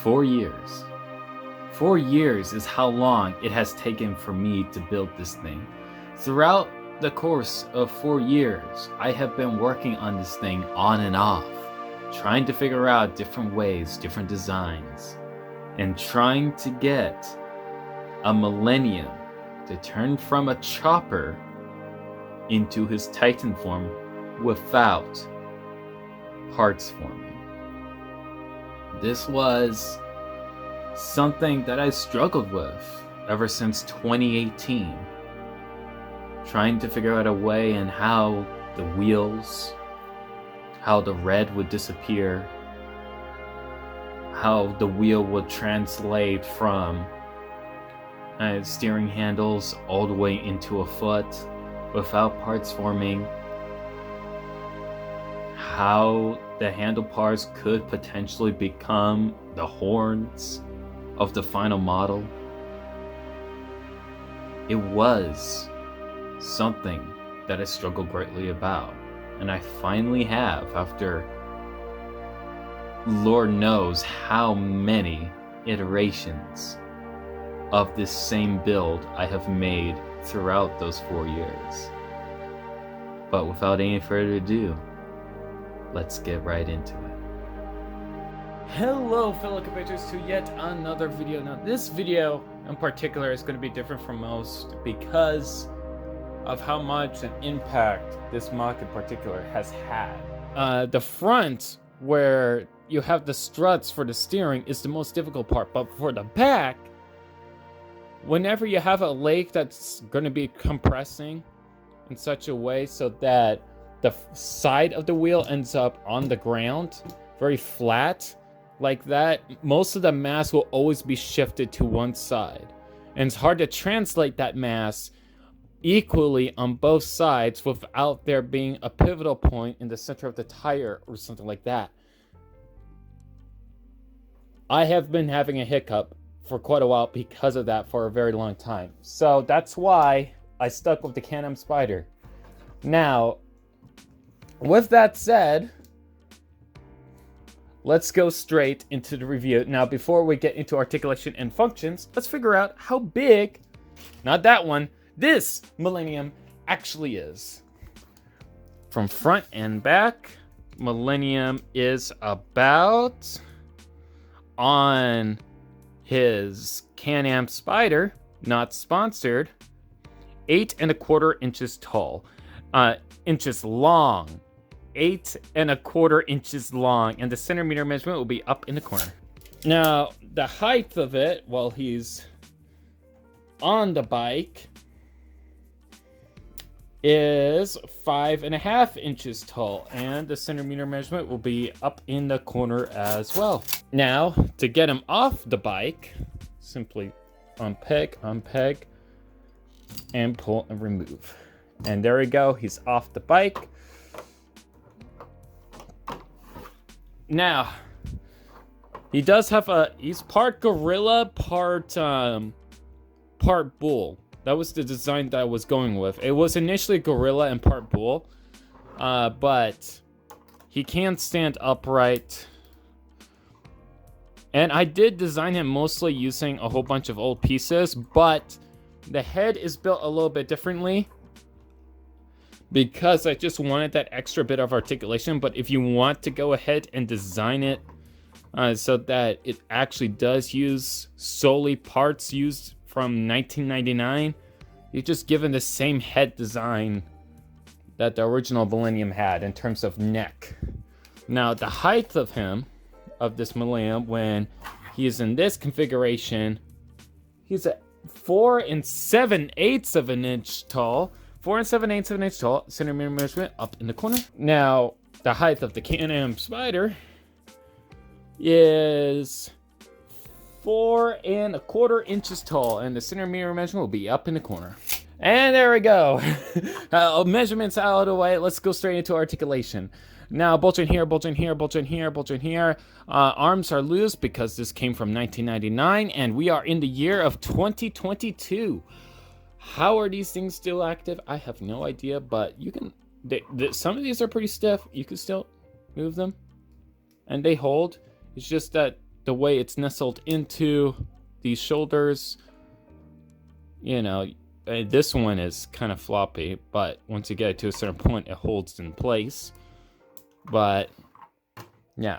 4 years. 4 years is how long it has taken for me to build this thing. Throughout the course of 4 years, I have been working on this thing on and off, trying to figure out different ways, different designs, and trying to get a Millenium to turn from a chopper into his Titan form without parts forming. This was something that I struggled with ever since 2018. Trying to figure out a way and how the wheels, how the red would disappear, how the wheel would translate from steering handles all the way into a foot without parts forming, how the handlebars could potentially become the horns of the final model. It was something that I struggled greatly about, and I finally have, after Lord knows how many iterations of this same build I have made throughout those 4 years. But without any further ado, let's get right into it. Hello fellow compatriots to yet another video. Now this video in particular is going to be different from most because of how much an impact this MOC in particular has had. The front, where you have the struts for the steering, is the most difficult part, but for the back, whenever you have a leg that's going to be compressing in such a way so that the side of the wheel ends up on the ground, very flat like that, most of the mass will always be shifted to one side. And it's hard to translate that mass equally on both sides without there being a pivotal point in the center of the tire or something like that. I have been having a hiccup for quite a while because of that for a very long time. So that's why I stuck with the Can-Am Spider. Now, with that said, let's go straight into the review. Now, before we get into articulation and functions, let's figure out how big, not that one, this Millenium actually is. From front and back, Millenium is about, on his Can-Am Spider, not sponsored, 8¼ inches tall, inches long, 8¼ inches long, and the centimeter measurement will be up in the corner. Now, the height of it while he's on the bike is 5½ inches tall, and the centimeter measurement will be up in the corner as well. Now, to get him off the bike, simply unpeg, and pull and remove. And there we go, he's off the bike. Now, he does have he's part gorilla, part bull. That was the design that I was going with. It was initially gorilla and part bull, but he can stand upright. And I did design him mostly using a whole bunch of old pieces, but the head is built a little bit differently because I just wanted that extra bit of articulation. But if you want to go ahead and design it so that it actually does use solely parts used from 1999, you're just given the same head design that the original Millenium had in terms of neck. Now, the height of him, of this Millenium, when he is in this configuration, he's at 4 7/8 of an inch tall. 4 7/8 of an inch tall, centimeter measurement up in the corner. Now, the height of the Can-Am Spider is 4¼ inches tall, and the centimeter measurement will be up in the corner. And there we go. Measurements out of the way. Let's go straight into articulation. Now, bolt in here, bolt in here, bolt in here, bolt in here. Arms are loose because this came from 1999, and we are in the year of 2022. How are these things still active? I have no idea, but you can. Some of these are pretty stiff. You can still move them, and they hold. It's just that the way it's nestled into these shoulders, you know, this one is kind of floppy, but once you get it to a certain point, it holds in place. But yeah.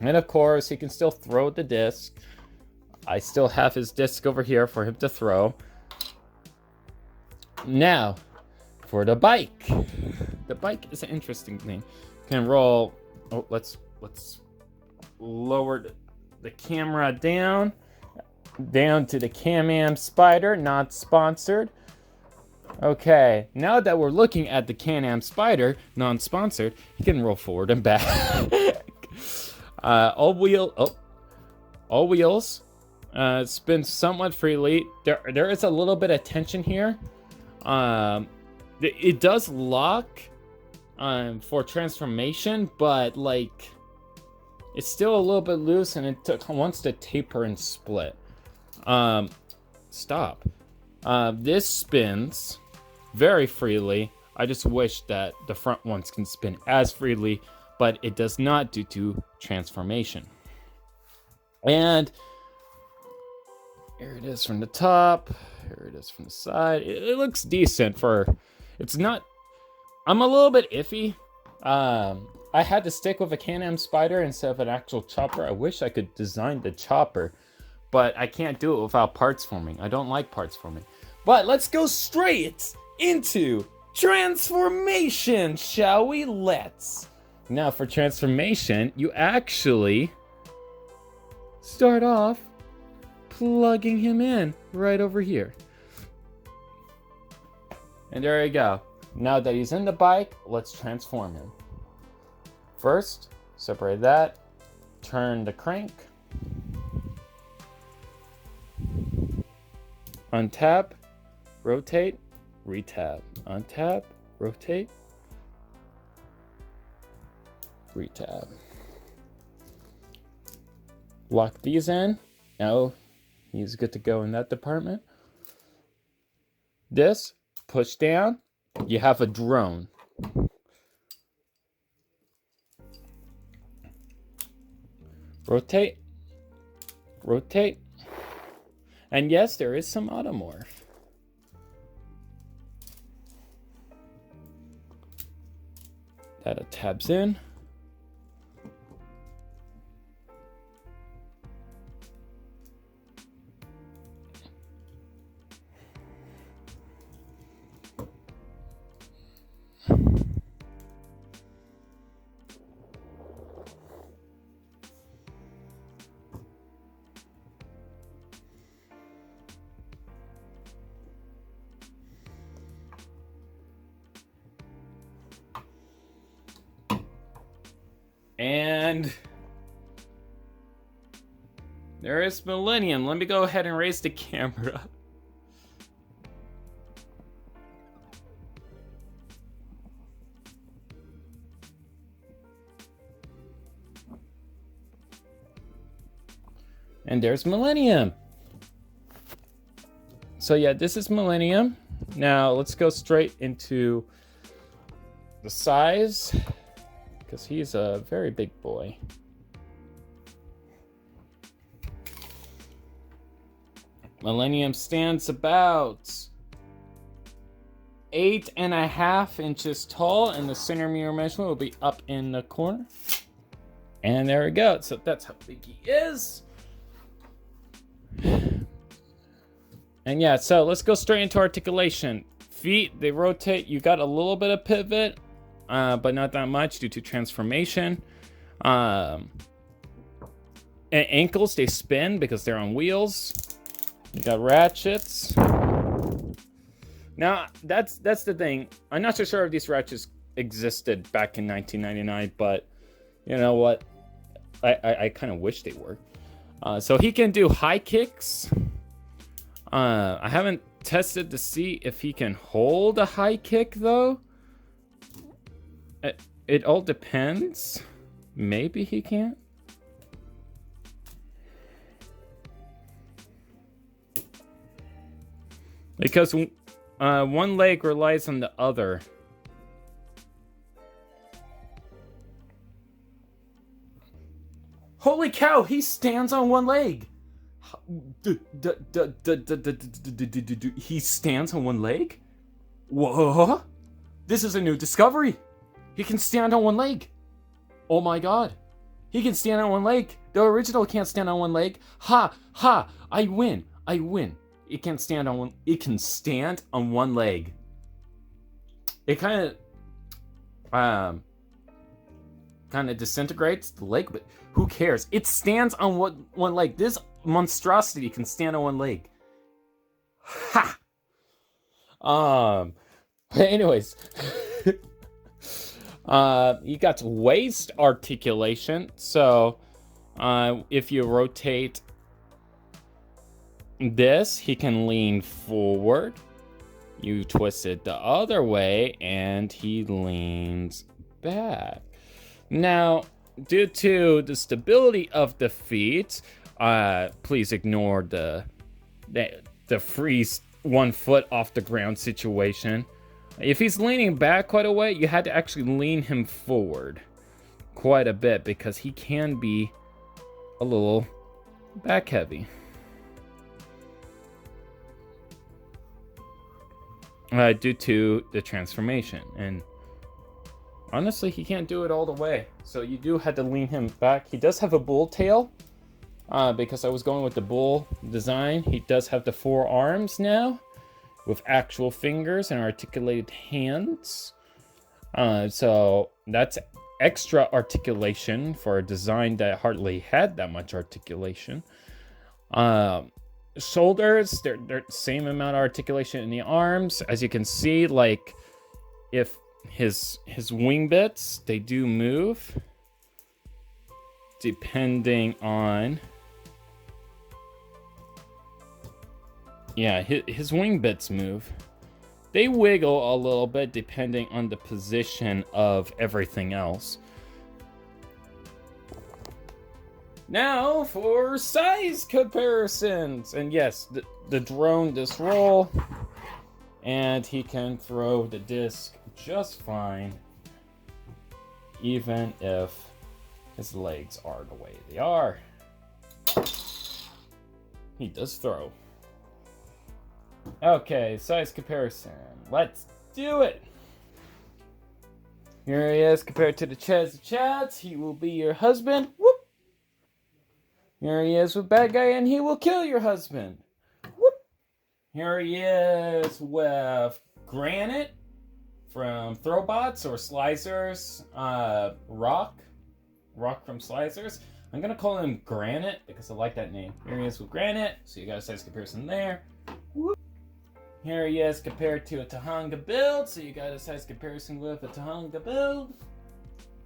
And of course, he can still throw the disc. I still have his disc over here for him to throw. Now, for the bike. The bike is an interesting thing. Can roll. Oh, let's lower the camera down to the Can-Am Spider, not sponsored. Okay, now that we're looking at the Can-Am Spider, non-sponsored, you can roll forward and back. All wheels spin somewhat freely. There is a little bit of tension here. It does lock for transformation, but like it's still a little bit loose, and it wants to taper and split. Stop. This spins very freely. I just wish that the front ones can spin as freely, but it does not due to transformation. And here it is from the top. Here it is from the side. It looks decent for... It's not... I'm a little bit iffy. I had to stick with a Can-Am Spider instead of an actual chopper. I wish I could design the chopper, but I can't do it without parts forming. I don't like parts forming. But let's go straight into transformation, shall we? Let's. Now for transformation, you actually start off plugging him in right over here. And there you go. Now that he's in the bike, let's transform him. First, separate that, turn the crank, untap, rotate, retab, untap, rotate, retab. Lock these in. Now he's good to go in that department. This, push down, you have a drone. Rotate, rotate, and yes, there is some automorph. That tabs in. And there is Millenium. Let me go ahead and raise the camera. And there's Millenium. So yeah, this is Millenium. Now let's go straight into the size, because he's a very big boy. Millenium stands about 8.5 inches tall, and the center mirror measurement will be up in the corner. And there we go. So that's how big he is. And yeah, so let's go straight into articulation. Feet, they rotate. You got a little bit of pivot, but not that much due to transformation. And ankles, they spin because they're on wheels. You got ratchets. Now, that's the thing. I'm not so sure if these ratchets existed back in 1999, but you know what? I kind of wish they were. So he can do high kicks. I haven't tested to see if he can hold a high kick, though. It all depends. Maybe he can't. Because one leg relies on the other. Holy cow, he stands on one leg. He stands on one leg? Whoa. This is a new discovery. He can stand on one leg. Oh my god. He can stand on one leg. The original can't stand on one leg. Ha, ha, I win. It can stand on one leg. It kind of disintegrates the leg, but who cares? It stands on one leg. This monstrosity can stand on one leg. Ha. Anyways, you got waist articulation. So, if you rotate this, he can lean forward. You twist it the other way, and he leans back. Now, due to the stability of the feet, please ignore the freeze 1 foot off the ground situation. If he's leaning back quite a way, you had to actually lean him forward quite a bit because he can be a little back heavy. Due to the transformation, and honestly, he can't do it all the way, so you do have to lean him back. He does have a bull tail, because I was going with the bull design. He does have the 4 arms now, with actual fingers and articulated hands. So that's extra articulation for a design that hardly had that much articulation. Shoulders, they're the same amount of articulation in the arms. As you can see, like, if his wing bits, they do move depending on, yeah, his wing bits move. They wiggle a little bit depending on the position of everything else. Now for size comparisons. And yes, the drone does roll, and he can throw the disc just fine, even if his legs are the way they are. He does throw. Okay, size comparison. Let's do it. Here he is compared to the Chads. He will be your husband. Whoop. Here he is with bad guy, and he will kill your husband. Whoop. Here he is with Granite from Throwbots or Slizers. Rock from Slizers. I'm gonna call him Granite because I like that name. Here he is with Granite, so you got a size comparison there. Whoop. Here he is compared to a Tahanga build, so you got a size comparison with a Tahanga build.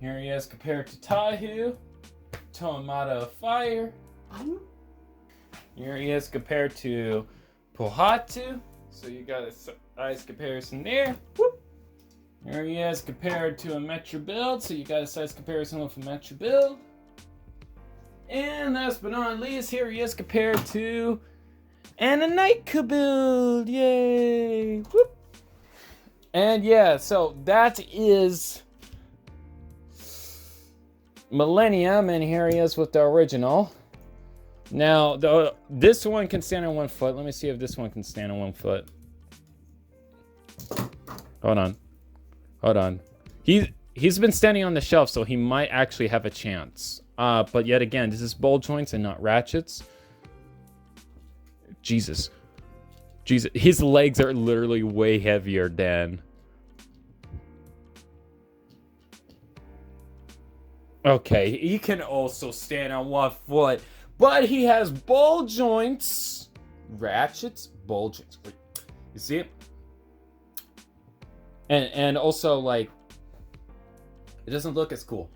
Here he is compared to Tahu, Tomato Fire. Here he is compared to Pohatu, so you got a size comparison there. Whoop. Here he is compared to a Metro build, so you got a size comparison with a Metro build. And last but not least, here he is compared to an Anaiku build. Yay! Whoop. And yeah, so that is Millenium, and here he is with the original. Now, this one can stand on 1 foot. Let me see if this one can stand on 1 foot. Hold on. He's been standing on the shelf, so he might actually have a chance. But yet again, this is ball joints and not ratchets. Jesus. His legs are literally way heavier than... Okay, he can also stand on 1 foot, but he has ball joints. Ratchets, ball joints. You see it? And also, like, it doesn't look as cool.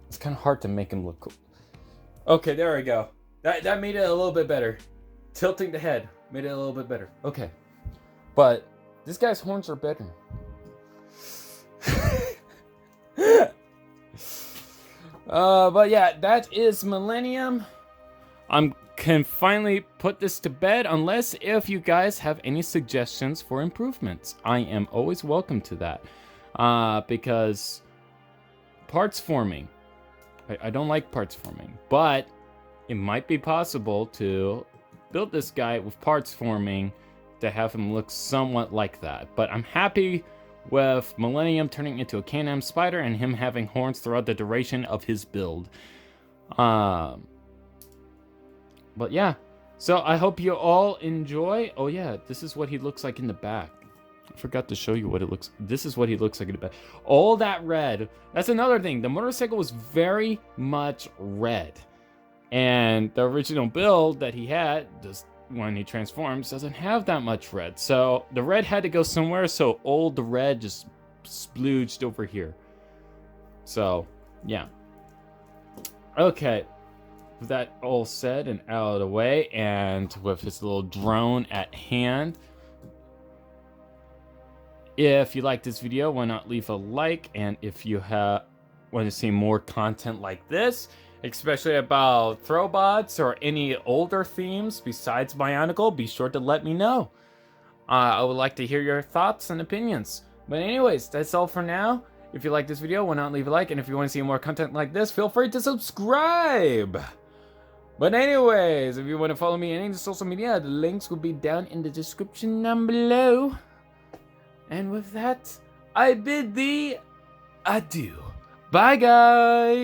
It's kind of hard to make him look cool. Okay, there we go. That made it a little bit better. Tilting the head made it a little bit better. Okay. But this guy's horns are better. But yeah, that is Millenium. I can finally put this to bed, unless if you guys have any suggestions for improvements. I am always welcome to that. Because parts forming. I don't like parts forming, but it might be possible to build this guy with parts forming to have him look somewhat like that. But I'm happy with Millenium turning into a Can-Am spider and him having horns throughout the duration of his build. But yeah, so I hope you all enjoy. Oh yeah, this is what he looks like in the back. I forgot to show you what it looks. This is what he looks like in the back. All that red. That's another thing. The motorcycle was very much red. And the original build that he had, just when he transforms, doesn't have that much red. So the red had to go somewhere, so all the red just splooged over here. So, yeah. Okay. With that all said and out of the way, and with his little drone at hand, if you like this video, why not leave a like? And if you want to see more content like this, especially about Throwbots or any older themes besides Bionicle, be sure to let me know. I would like to hear your thoughts and opinions. But anyways, that's all for now. If you like this video, why not leave a like? And if you want to see more content like this, feel free to subscribe. But anyways, if you want to follow me on any social media, the links will be down in the description down below. And with that, I bid thee adieu. Bye, guys!